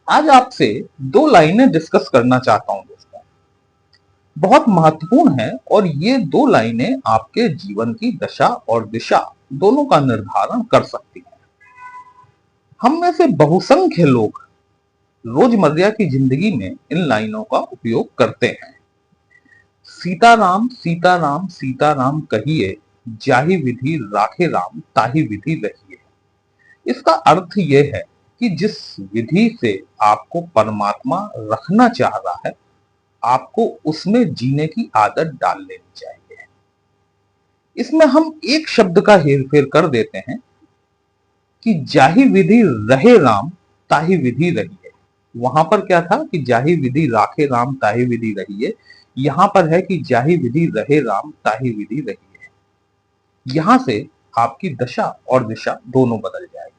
आज आपसे दो लाइनें डिस्कस करना चाहता हूं दोस्तों। बहुत महत्वपूर्ण है और ये दो लाइनें आपके जीवन की दशा और दिशा दोनों का निर्धारण कर सकती हैं। हम में से बहुसंख्य लोग रोजमर्रा की जिंदगी में इन लाइनों का उपयोग करते हैं। सीताराम सीताराम सीताराम कहिए, जाहि विधि राखे राम ताहि विधि रहिए। इसका अर्थ यह है कि जिस विधि से आपको परमात्मा रखना चाह रहा है, आपको उसमें जीने की आदत डाल लेनी चाहिए। इसमें हम एक शब्द का हेरफेर कर देते हैं कि जाहि विधि रहे राम ताहि विधि रहिए। वहां पर क्या था कि जाहि विधि राखे राम ताहि विधि रहिए, यहां पर है कि जाहि विधि रहे राम ताहि विधि रहिए। यहां से आपकी दशा और दिशा दोनों बदल जाएगी,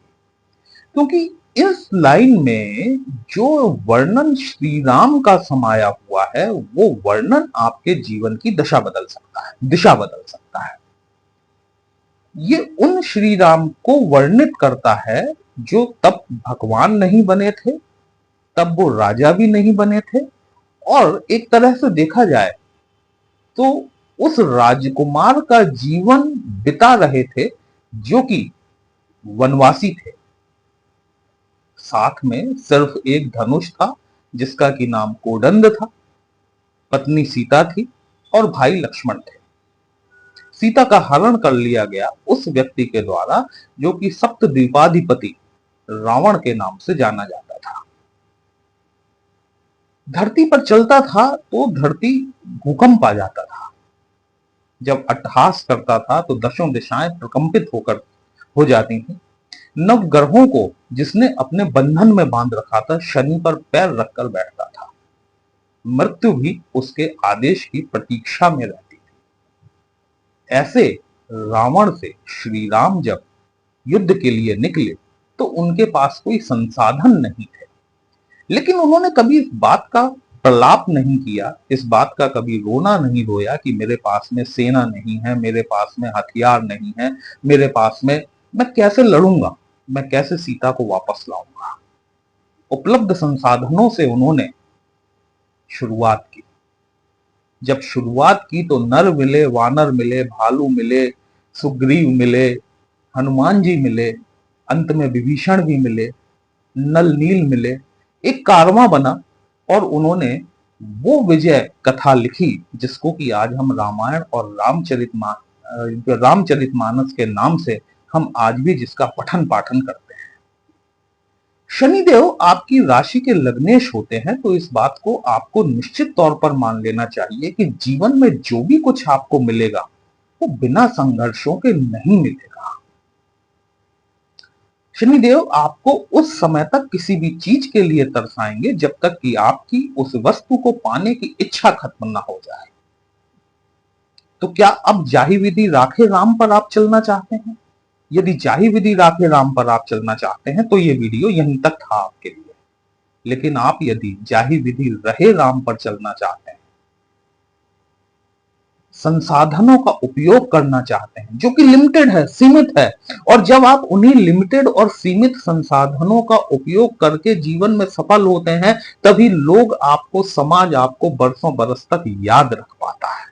क्योंकि इस लाइन में जो वर्णन श्री राम का समाया हुआ है, वो वर्णन आपके जीवन की दशा बदल सकता है, दिशा बदल सकता है। ये उन श्री राम को वर्णित करता है जो तब भगवान नहीं बने थे, तब वो राजा भी नहीं बने थे, और एक तरह से देखा जाए तो उस राजकुमार का जीवन बिता रहे थे जो कि वनवासी थे। साथ में सिर्फ एक धनुष था जिसका कि नाम कोदंड था, पत्नी सीता थी और भाई लक्ष्मण थे। सीता का हरण कर लिया गया उस व्यक्ति के द्वारा जो कि सप्तद्वीपाधिपति रावण के नाम से जाना जाता था। धरती पर चलता था तो धरती भूकंप आ जाता था। जब अट्टहास करता था तो दशों दिशाएं प्रकंपित होकर हो जाती थी। नव ग्रहों को जिसने अपने बंधन में बांध रखा था, शनि पर पैर रखकर बैठता था। मृत्यु भी उसके आदेश की प्रतीक्षा में रहती थी। ऐसे रावण से श्री राम जब युद्ध के लिए निकले तो उनके पास कोई संसाधन नहीं थे, लेकिन उन्होंने कभी इस बात का प्रलाप नहीं किया, इस बात का कभी रोना नहीं रोया कि मेरे पास में सेना नहीं है, मेरे पास में हथियार नहीं है, मेरे पास में मैं कैसे लड़ूंगा, मैं कैसे सीता को वापस लाऊंगा। उपलब्ध संसाधनों से उन्होंने शुरुआत की। जब शुरुआत की तो नर मिले, वानर मिले, भालू मिले, सुग्रीव मिले, हनुमान जी मिले, अंत में विभीषण भी मिले, नल नील मिले। एक कारवां बना और उन्होंने वो विजय कथा लिखी जिसको कि आज हम रामायण और रामचरितमानस के नाम से हम आज भी जिसका पठन पाठन करते हैं। शनिदेव आपकी राशि के लग्नेश होते हैं, तो इस बात को आपको निश्चित तौर पर मान लेना चाहिए कि जीवन में जो भी कुछ आपको मिलेगा वो बिना संघर्षों के नहीं मिलेगा। शनिदेव आपको उस समय तक किसी भी चीज के लिए तरसाएंगे जब तक कि आपकी उस वस्तु को पाने की इच्छा खत्म ना हो जाए। तो क्या अब जाहि विधि राखे राम पर आप चलना चाहते हैं? यदि जाहि विधि राखे राम पर आप चलना चाहते हैं तो ये वीडियो यहीं तक था आपके लिए। लेकिन आप यदि जाहि विधि रहे राम पर चलना चाहते हैं, संसाधनों का उपयोग करना चाहते हैं जो कि लिमिटेड है, सीमित है, और जब आप उन्हीं लिमिटेड और सीमित संसाधनों का उपयोग करके जीवन में सफल होते हैं, तभी लोग आपको, समाज आपको बरसों बरस तक याद रख पाता है।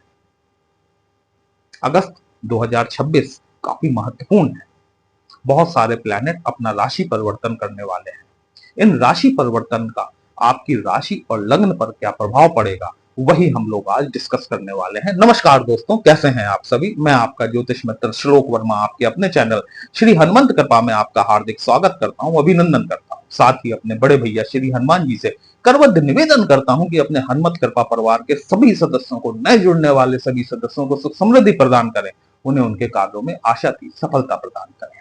अगस्त 2026 काफी महत्वपूर्ण है। बहुत सारे प्लैनेट अपना राशि परिवर्तन करने वाले हैं। इन राशि परिवर्तन का आपकी राशि और लग्न पर क्या प्रभाव पड़ेगा, वही हम लोग आज डिस्कस करने वाले हैं। नमस्कार दोस्तों, कैसे हैं आप सभी? मैं आपका ज्योतिष मित्र श्लोक वर्मा आपके अपने चैनल श्री हनुमंत कृपा में आपका हार्दिक स्वागत करता हूं, अभिनंदन करता हूं। साथ ही अपने बड़े भैया श्री हनुमान जी से करबद्ध निवेदन करता हूं कि अपने हनुमत कृपा परिवार के सभी सदस्यों को, नए जुड़ने वाले सभी सदस्यों को सुख समृद्धि प्रदान करें, उन्हें उनके कार्यों में आशा की सफलता प्रदान करें।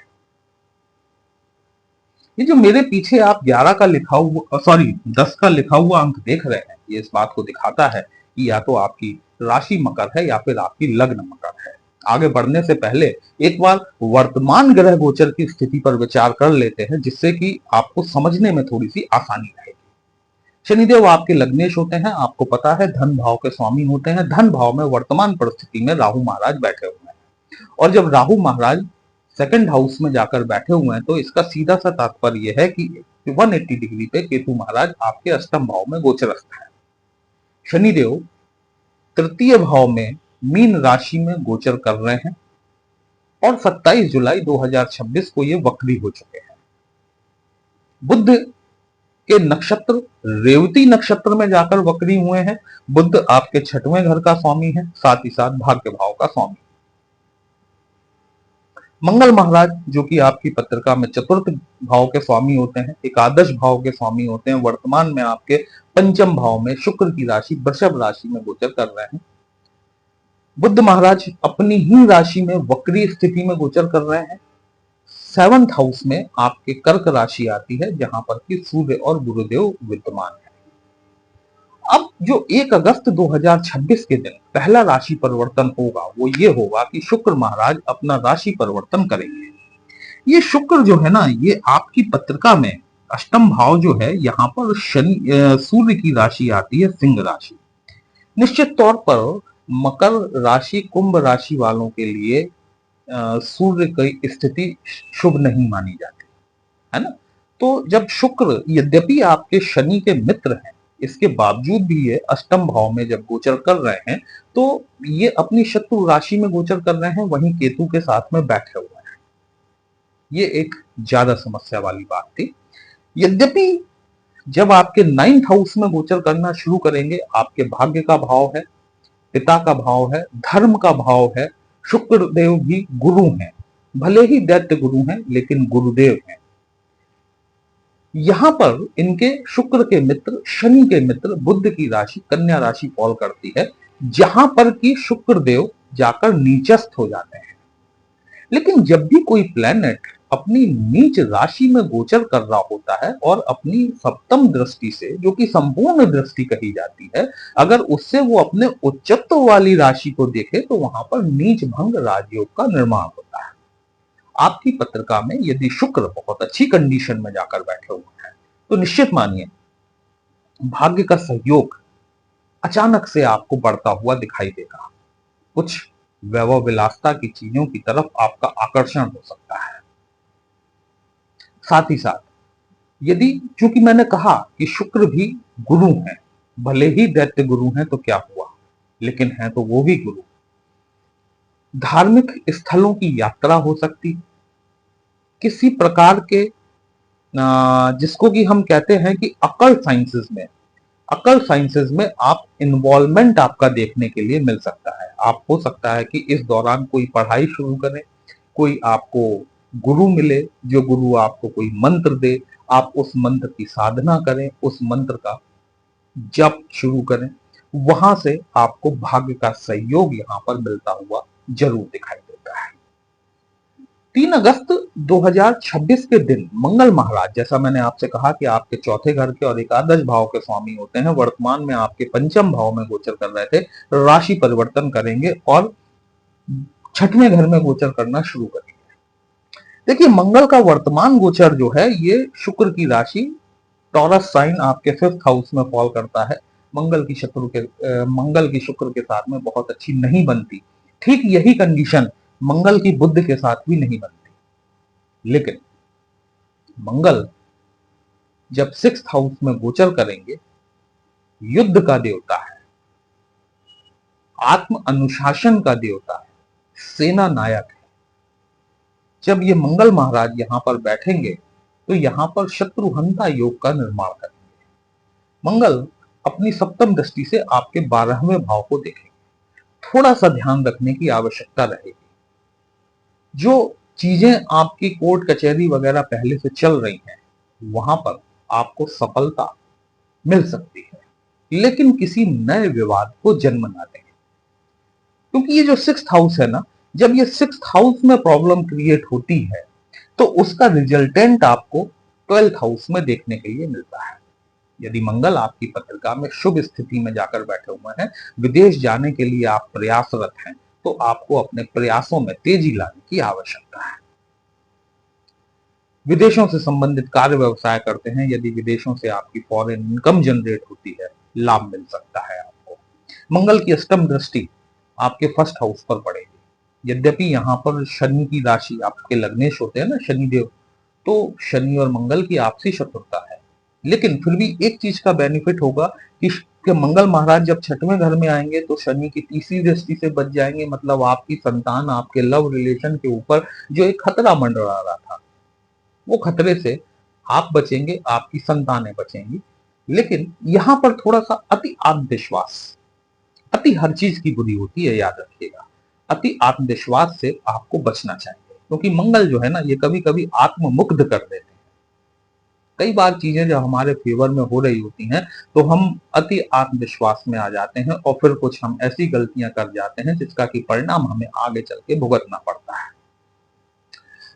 ये जो मेरे पीछे आप 11 का लिखा हुआ, सॉरी 10 का लिखा हुआ अंक देख रहे हैं, ये इस बात को दिखाता है कि या तो आपकी राशि मकर है या फिर आपकी लग्न मकर है। आगे बढ़ने से पहले एक बार वर्तमान ग्रह गोचर की स्थिति पर विचार कर लेते हैं, जिससे कि आपको समझने में थोड़ी सी आसानी रहेगी। शनिदेव आपके लग्नेश होते हैं, आपको पता है धन भाव के स्वामी होते हैं। धन भाव में वर्तमान परिस्थिति में राहु महाराज बैठे हुए हैं, और जब राहु महाराज सेकंड हाउस में जाकर बैठे हुए हैं तो इसका सीधा सा तात्पर्य यह है कि 180 डिग्री पे केतु महाराज आपके अष्टम भाव में गोचरस्थ है। शनिदेव तृतीय भाव में मीन राशि में गोचर कर रहे हैं और 27 जुलाई 2026 को ये वक्री हो चुके हैं। बुध के नक्षत्र रेवती नक्षत्र में जाकर वक्री हुए हैं। बुध आपके छठवें घर का स्वामी है, साथ ही साथ भाग्य भाव का स्वामी। मंगल महाराज जो कि आपकी पत्रिका में चतुर्थ भाव के स्वामी होते हैं, एकादश भाव के स्वामी होते हैं, वर्तमान में आपके पंचम भाव में शुक्र की राशि वृषभ राशि में गोचर कर रहे हैं। बुध महाराज अपनी ही राशि में वक्री स्थिति में गोचर कर रहे हैं। 7th हाउस में आपके कर्क राशि आती है, जहां पर कि सूर्य और गुरुदेव विद्यमान है। अब जो 1 अगस्त 2026 के दिन पहला राशि परिवर्तन होगा वो ये होगा कि शुक्र महाराज अपना राशि परिवर्तन करेंगे। ये शुक्र जो है ना, ये आपकी पत्रिका में अष्टम भाव जो है, यहाँ पर सूर्य की राशि आती है सिंह राशि। निश्चित तौर पर मकर राशि कुंभ राशि वालों के लिए सूर्य की स्थिति शुभ नहीं मानी जाती है ना। तो जब शुक्र यद्यपि आपके शनि के मित्र हैं, इसके बावजूद भी ये अष्टम भाव में जब गोचर कर रहे हैं तो ये अपनी शत्रु राशि में गोचर कर रहे हैं, वहीं केतु के साथ में बैठे हुए हैं। ये एक ज्यादा समस्या वाली बात थी। यद्यपि जब आपके 9th हाउस में गोचर करना शुरू करेंगे, आपके भाग्य का भाव है, पिता का भाव है, धर्म का भाव है, शुक्रदेव भी गुरु हैं, भले ही दैत्य गुरु हैं लेकिन गुरुदेव हैं। यहां पर इनके शुक्र के मित्र शनि के मित्र बुध की राशि कन्या राशि फॉल करती है, जहां पर कि शुक्रदेव जाकर नीचस्थ हो जाते हैं। लेकिन जब भी कोई प्लैनेट अपनी नीच राशि में गोचर कर रहा होता है और अपनी सप्तम दृष्टि से, जो कि संपूर्ण दृष्टि कही जाती है, अगर उससे वो अपने उच्चत्व वाली राशि को देखे तो वहां पर नीच भंग राजयोग का निर्माण होता है। आपकी पत्रिका में यदि शुक्र बहुत अच्छी कंडीशन में जाकर बैठे हुए हैं तो निश्चित मानिए भाग्य का सहयोग अचानक से आपको बढ़ता हुआ दिखाई देगा। कुछ वैभव विलासता की चीजों की तरफ आपका आकर्षण हो सकता है। साथ ही साथ यदि, चूंकि मैंने कहा कि शुक्र भी गुरु हैं, भले ही दैत्य गुरु हैं तो क्या हुआ, लेकिन हैं तो वो भी गुरु। धार्मिक स्थलों की यात्रा हो सकती, किसी प्रकार के जिसको कि हम कहते हैं कि अकल्ट साइंसेज में आप इन्वॉल्वमेंट आपका देखने के लिए मिल सकता है। आप हो सकता है कि इस दौरान कोई पढ़ाई शुरू करें, कोई आपको गुरु मिले, जो गुरु आपको कोई मंत्र दे, आप उस मंत्र की साधना करें, उस मंत्र का जप शुरू करें, वहां से आपको भाग्य का सहयोग यहां पर मिलता हुआ जरूर दिखाई देता है। 3 अगस्त 2026 के दिन मंगल महाराज, जैसा मैंने आपसे कहा कि आपके चौथे घर के और एकादश भाव के स्वामी होते हैं, वर्तमान में आपके पंचम भाव में गोचर कर रहे थे, राशि परिवर्तन करेंगे और छठवें घर में गोचर करना शुरू करेंगे। देखिए, मंगल का वर्तमान गोचर जो है ये शुक्र की राशि टॉरस साइन आपके 5th हाउस में फॉल करता है। मंगल की शुक्र के साथ में बहुत अच्छी नहीं बनती। ठीक यही कंडीशन मंगल की बुध के साथ भी नहीं बनती। लेकिन मंगल जब 6th हाउस में गोचर करेंगे, युद्ध का देवता है, आत्म अनुशासन का देवता है, सेना नायक है। जब ये मंगल महाराज यहां पर बैठेंगे तो यहां पर शत्रुहंता योग का निर्माण करेंगे। मंगल अपनी सप्तम दृष्टि से आपके 12वें भाव को देखेंगे। थोड़ा सा ध्यान रखने की आवश्यकता रहेगी। जो चीजें आपकी कोर्ट कचहरी वगैरह पहले से चल रही हैं, वहां पर आपको सफलता मिल सकती है, लेकिन किसी नए विवाद को जन्म ना दें। क्योंकि ये जो 6th हाउस है ना, जब ये 6th हाउस में प्रॉब्लम क्रिएट होती है तो उसका रिजल्टेंट आपको 12th हाउस में देखने के लिए मिलता है। यदि मंगल आपकी पत्रिका में शुभ स्थिति में जाकर बैठे हुए हैं, विदेश जाने के लिए आप प्रयासरत हैं, तो आपको अपने प्रयासों में तेजी लाने की आवश्यकता है। विदेशों से संबंधित कार्य व्यवसाय करते हैं, यदि विदेशों से आपकी फॉरेन इनकम जनरेट होती है, लाभ मिल सकता है आपको। मंगल की अष्टम दृष्टि आपके 1st हाउस पर पड़ेगी। यद्यपि यहां पर शनि की राशि, आपके लग्नेश होते हैं ना शनिदेव, तो शनि और मंगल की आपसी शत्रुता है। लेकिन फिर भी एक चीज का बेनिफिट होगा कि मंगल महाराज जब छठवें घर में आएंगे तो शनि की तीसरी दृष्टि से बच जाएंगे, मतलब आपकी संतान, आपके लव रिलेशन के ऊपर जो एक खतरा मंडरा रहा था, वो खतरे से आप बचेंगे, आपकी संतानें बचेंगी। लेकिन यहां पर थोड़ा सा अति आत्मविश्वास, अति हर चीज की बुरी होती है, याद रखिएगा। अति आत्मविश्वास से आपको बचना चाहिए, क्योंकि मंगल जो है ना, ये कभी कभी आत्ममुग्ध कर देते हैं। कई बार चीजें जब हमारे फेवर में हो रही होती हैं तो हम अति आत्मविश्वास में आ जाते हैं और फिर कुछ हम ऐसी गलतियां कर जाते हैं जिसका कि परिणाम हमें आगे चल के भुगतना पड़ता है।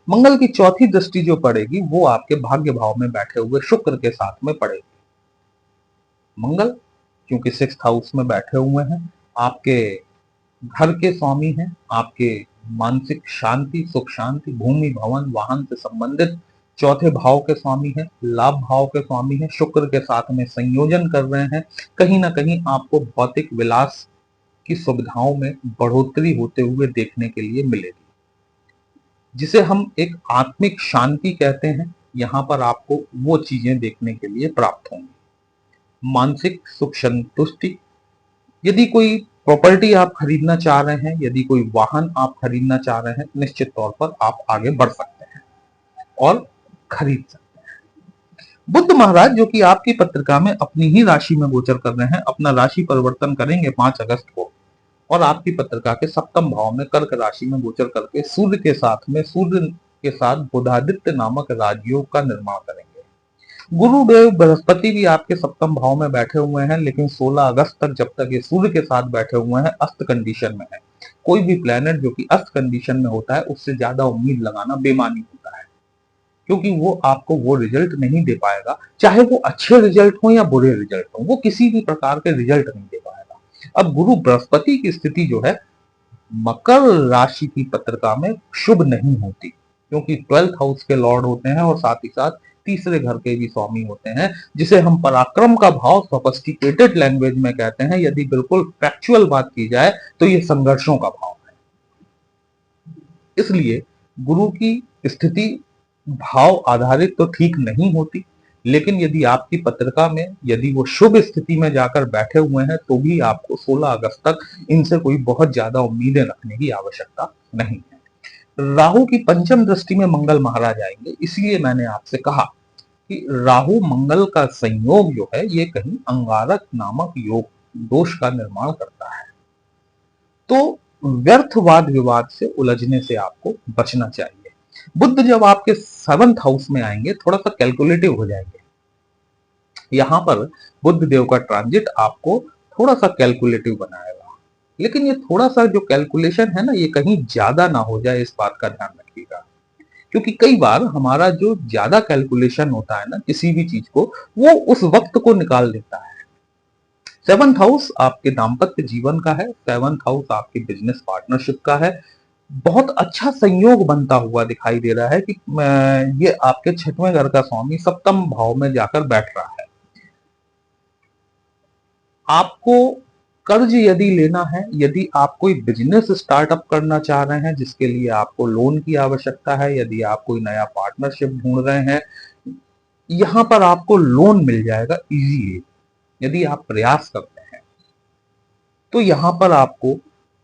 मंगल की चौथी दृष्टि जो पड़ेगी वो आपके भाग्य भाव में बैठे हुए शुक्र के साथ में पड़ेगी। मंगल क्योंकि 6th हाउस में बैठे हुए हैं, आपके घर के स्वामी हैं, आपके मानसिक शांति, सुख शांति, भूमि भवन वाहन से संबंधित चौथे भाव के स्वामी हैं, लाभ भाव के स्वामी हैं, शुक्र के साथ में संयोजन कर रहे हैं। कहीं ना कहीं आपको भौतिक विलास की सुविधाओं में बढ़ोतरी होते हुए देखने के लिए मिलेगी, जिसे हम एक आत्मिक शांति कहते हैं। यहां पर आपको वो चीजें देखने के लिए प्राप्त होंगी। मानसिक सुख संतुष्टि, यदि कोई प्रॉपर्टी आप खरीदना चाह रहे हैं, यदि कोई वाहन आप खरीदना चाह रहे हैं, निश्चित तौर पर आप आगे बढ़ सकते हैं और खरीद सकते हैं। बुध महाराज जो कि आपकी पत्रिका में अपनी ही राशि में गोचर कर रहे हैं, अपना राशि परिवर्तन करेंगे 5 अगस्त को और आपकी पत्रिका के सप्तम भाव में कर्क राशि में गोचर करके सूर्य के साथ बुधादित्य नामक राजयोग का निर्माण करेंगे। गुरुदेव बृहस्पति भी आपके सप्तम भाव में बैठे हुए हैं, लेकिन 16 अगस्त तक जब तक ये सूर्य के साथ बैठे हुए हैं अस्त कंडीशन में है। कोई भी प्लेनेट जो कि अस्त कंडीशन में होता है उससे ज्यादा उम्मीद लगाना बेमानी होता है, क्योंकि वो आपको वो रिजल्ट नहीं दे पाएगा, चाहे वो अच्छे रिजल्ट हो या बुरे रिजल्ट हो, वो किसी भी प्रकार के रिजल्ट नहीं दे पाएगा। अब गुरु बृहस्पति की स्थिति जो है मकर राशि की पत्रिका में शुभ नहीं होती, क्योंकि 12th हाउस के लॉर्ड होते हैं और साथ ही साथ तीसरे घर के भी स्वामी होते हैं, जिसे हम पराक्रम का भाव सोफिस्टिकेटेड लैंग्वेज में कहते हैं। यदि बिल्कुल फैक्चुअल बात की जाए तो ये संघर्षों का भाव है। इसलिए गुरु की स्थिति भाव आधारित तो ठीक नहीं होती, लेकिन यदि आपकी पत्रिका में यदि वो शुभ स्थिति में जाकर बैठे हुए हैं तो भी आपको 16 अगस्त तक इनसे कोई बहुत ज्यादा उम्मीदें रखने की आवश्यकता नहीं है। राहु की पंचम दृष्टि में मंगल महाराज आएंगे, इसलिए मैंने आपसे कहा कि राहु मंगल का संयोग जो है ये कहीं अंगारक नामक योग दोष का निर्माण करता है। तो व्यर्थ वाद विवाद से उलझने से आपको बचना चाहिए। बुध जब आपके 7th हाउस में आएंगे थोड़ा सा कैलकुलेटिव हो जाएंगे। यहां पर बुध देव का ट्रांजिट आपको थोड़ा सा कैलकुलेटिव बनाएगा, लेकिन ये थोड़ा सा जो कैलकुलेशन है ना, ये कहीं ज्यादा ना हो जाए, इस बात का ध्यान रखिएगा। क्योंकि कई बार हमारा जो ज्यादा कैलकुलेशन होता है ना किसी भी चीज को, वो उस वक्त को निकाल देता है। 7th हाउस आपके दाम्पत्य जीवन का है, 7th हाउस आपके बिजनेस पार्टनरशिप का है। बहुत अच्छा संयोग बनता हुआ दिखाई दे रहा है कि ये आपके 6वें घर का स्वामी सप्तम भाव में जाकर बैठ रहा है। आपको कर्ज यदि लेना है, यदि आप कोई बिजनेस स्टार्टअप करना चाह रहे हैं जिसके लिए आपको लोन की आवश्यकता है, यदि आप कोई नया पार्टनरशिप ढूंढ रहे हैं, यहां पर आपको लोन मिल जाएगा इजीली। यदि आप प्रयास करते हैं तो यहां पर आपको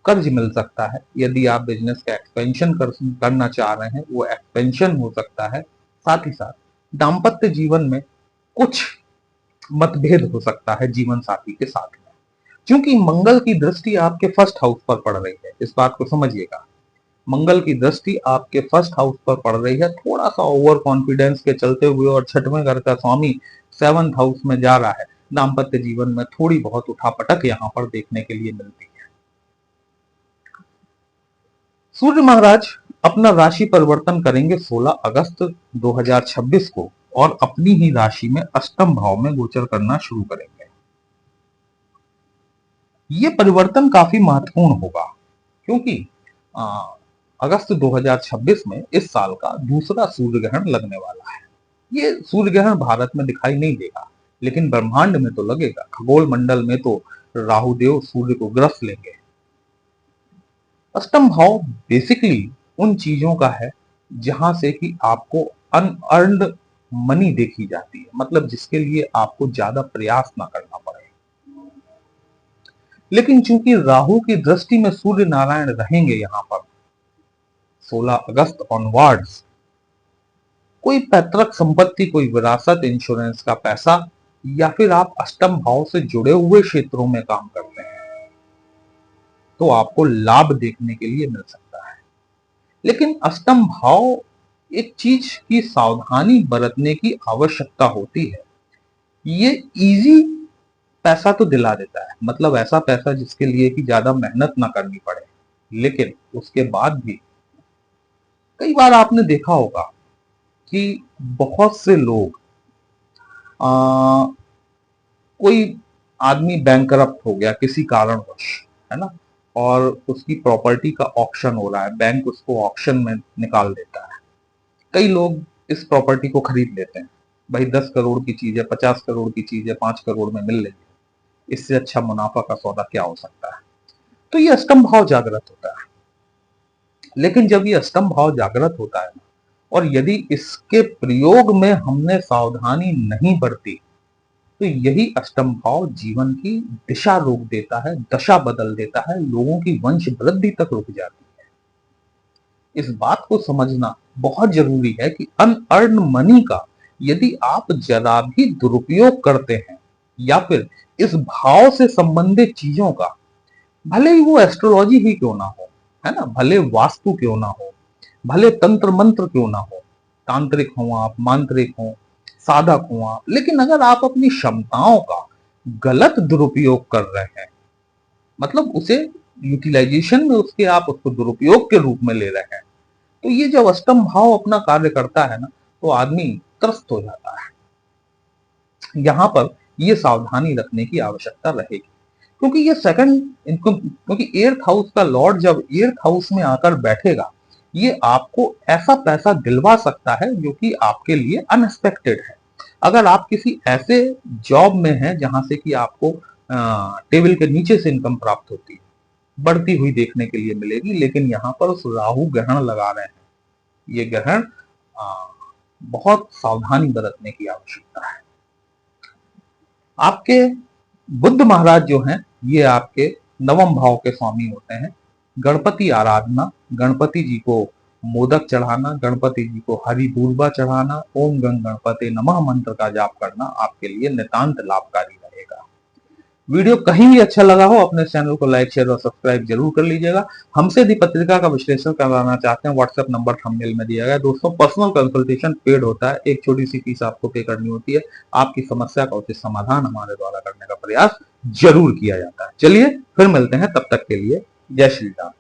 कर्ज मिल सकता है। यदि आप बिजनेस का एक्सपेंशन करना चाह रहे हैं, वो एक्सपेंशन हो सकता है। साथ ही साथ दाम्पत्य जीवन में कुछ मतभेद हो सकता है जीवन साथी के साथ में, क्योंकि मंगल की दृष्टि आपके 1st हाउस पर पड़ रही है। इस बात को समझिएगा, मंगल की दृष्टि आपके 1st हाउस पर पड़ रही है। थोड़ा सा ओवर कॉन्फिडेंस के चलते हुए, और 6वें घर का स्वामी 7th हाउस में जा रहा है, दाम्पत्य जीवन में थोड़ी बहुत उठापटक यहां पर देखने के लिए मिलती है। सूर्य महाराज अपना राशि परिवर्तन करेंगे 16 अगस्त 2026 को और अपनी ही राशि में अष्टम भाव में गोचर करना शुरू करेंगे। ये परिवर्तन काफी महत्वपूर्ण होगा, क्योंकि अगस्त 2026 में इस साल का दूसरा सूर्य ग्रहण लगने वाला है। ये सूर्य ग्रहण भारत में दिखाई नहीं देगा, लेकिन ब्रह्मांड में तो लगेगा। खगोल मंडल में तो राहुदेव सूर्य को ग्रस्त लेंगे। अष्टम भाव बेसिकली उन चीजों का है जहां से कि आपको अनअर्न्ड मनी देखी जाती है, मतलब जिसके लिए आपको ज्यादा प्रयास ना करना पड़े। लेकिन चूंकि राहु की दृष्टि में सूर्य नारायण रहेंगे यहां पर 16 अगस्त ऑनवर्ड्स, कोई पैतृक संपत्ति, कोई विरासत, इंश्योरेंस का पैसा, या फिर आप अष्टम भाव से जुड़े हुए क्षेत्रों में काम करते हैं तो आपको लाभ देखने के लिए मिल सकता है। लेकिन अष्टम भाव एक चीज की सावधानी बरतने की आवश्यकता होती है। ये इजी पैसा तो दिला देता है, मतलब ऐसा पैसा जिसके लिए कि ज्यादा मेहनत ना करनी पड़े, लेकिन उसके बाद भी कई बार आपने देखा होगा कि बहुत से लोग कोई आदमी बैंकरप्ट हो गया किसी कारणवश, है ना, और उसकी प्रॉपर्टी का ऑक्शन हो रहा है, बैंक उसको ऑक्शन में निकाल देता है। कई लोग इस प्रॉपर्टी को खरीद लेते हैं, भाई 10 करोड़ की चीज है, 50 करोड़ की चीज है, 5 करोड़ में मिल लेगी, इससे अच्छा मुनाफा का सौदा क्या हो सकता है। तो ये अष्टम भाव जागृत होता है। लेकिन जब ये अष्टम भाव जागृत होता है और यदि इसके प्रयोग में हमने सावधानी नहीं बरती तो यही अष्टम भाव जीवन की दिशा रोक देता है, दशा बदल देता है, लोगों की वंश वृद्धि तक रुक जाती है। इस बात को समझना बहुत जरूरी है कि अनअर्न्ड मनी का यदि आप जरा भी दुरुपयोग करते हैं या फिर इस भाव से संबंधित चीजों का, भले ही वो एस्ट्रोलॉजी ही क्यों ना हो, है ना, भले वास्तु क्यों ना हो, भले तंत्र मंत्र क्यों ना हो, तांत्रिक हो आप, मांत्रिक हो, साधक हो आप, लेकिन अगर आप अपनी क्षमताओं का गलत दुरुपयोग कर रहे हैं, मतलब उसे यूटिलाइजेशन में उसके आप उसको दुरुपयोग के रूप में ले रहे हैं, तो ये जब अष्टम भाव अपना कार्य करता है ना तो आदमी त्रस्त हो जाता है। यहां पर ये सावधानी रखने की आवश्यकता रहेगी, क्योंकि ये सेकंड इनकम, क्योंकि एर्थ हाउस का लॉर्ड जब एर्थ हाउस में आकर बैठेगा, ये आपको ऐसा पैसा दिलवा सकता है जो कि आपके लिए अनएक्सपेक्टेड है। अगर आप किसी ऐसे जॉब में हैं जहां से कि आपको टेबल के नीचे से इनकम प्राप्त होती है, बढ़ती हुई देखने के लिए मिलेगी, लेकिन यहाँ पर उस राहु ग्रहण लगा रहे हैं, ये ग्रहण बहुत सावधानी बरतने की आवश्यकता है। आपके बुद्ध महाराज जो हैं ये आपके नवम भाव के स्वामी होते हैं। गणपति आराधना, गणपति जी को मोदक चढ़ाना, गणपति जी को हरि दूर्वा चढ़ाना, ओम गंग गणपति नमः मंत्र का जाप करना आपके लिए नितांत लाभकारी रहेगा। वीडियो कहीं भी अच्छा लगा हो अपने चैनल को लाइक, शेयर और सब्सक्राइब जरूर कर लीजिएगा। हमसे यदि पत्रिका का विश्लेषण करवाना चाहते हैं, व्हाट्सएप नंबर थंबनेल में दिया गया है। दोस्तों, पर्सनल कंसल्टेशन पेड होता है, एक छोटी सी फीस आपको पे करनी होती है। आपकी समस्या का उचित समाधान हमारे द्वारा करने का प्रयास जरूर किया जाता है। चलिए फिर मिलते हैं, तब तक के लिए जय श्री राम।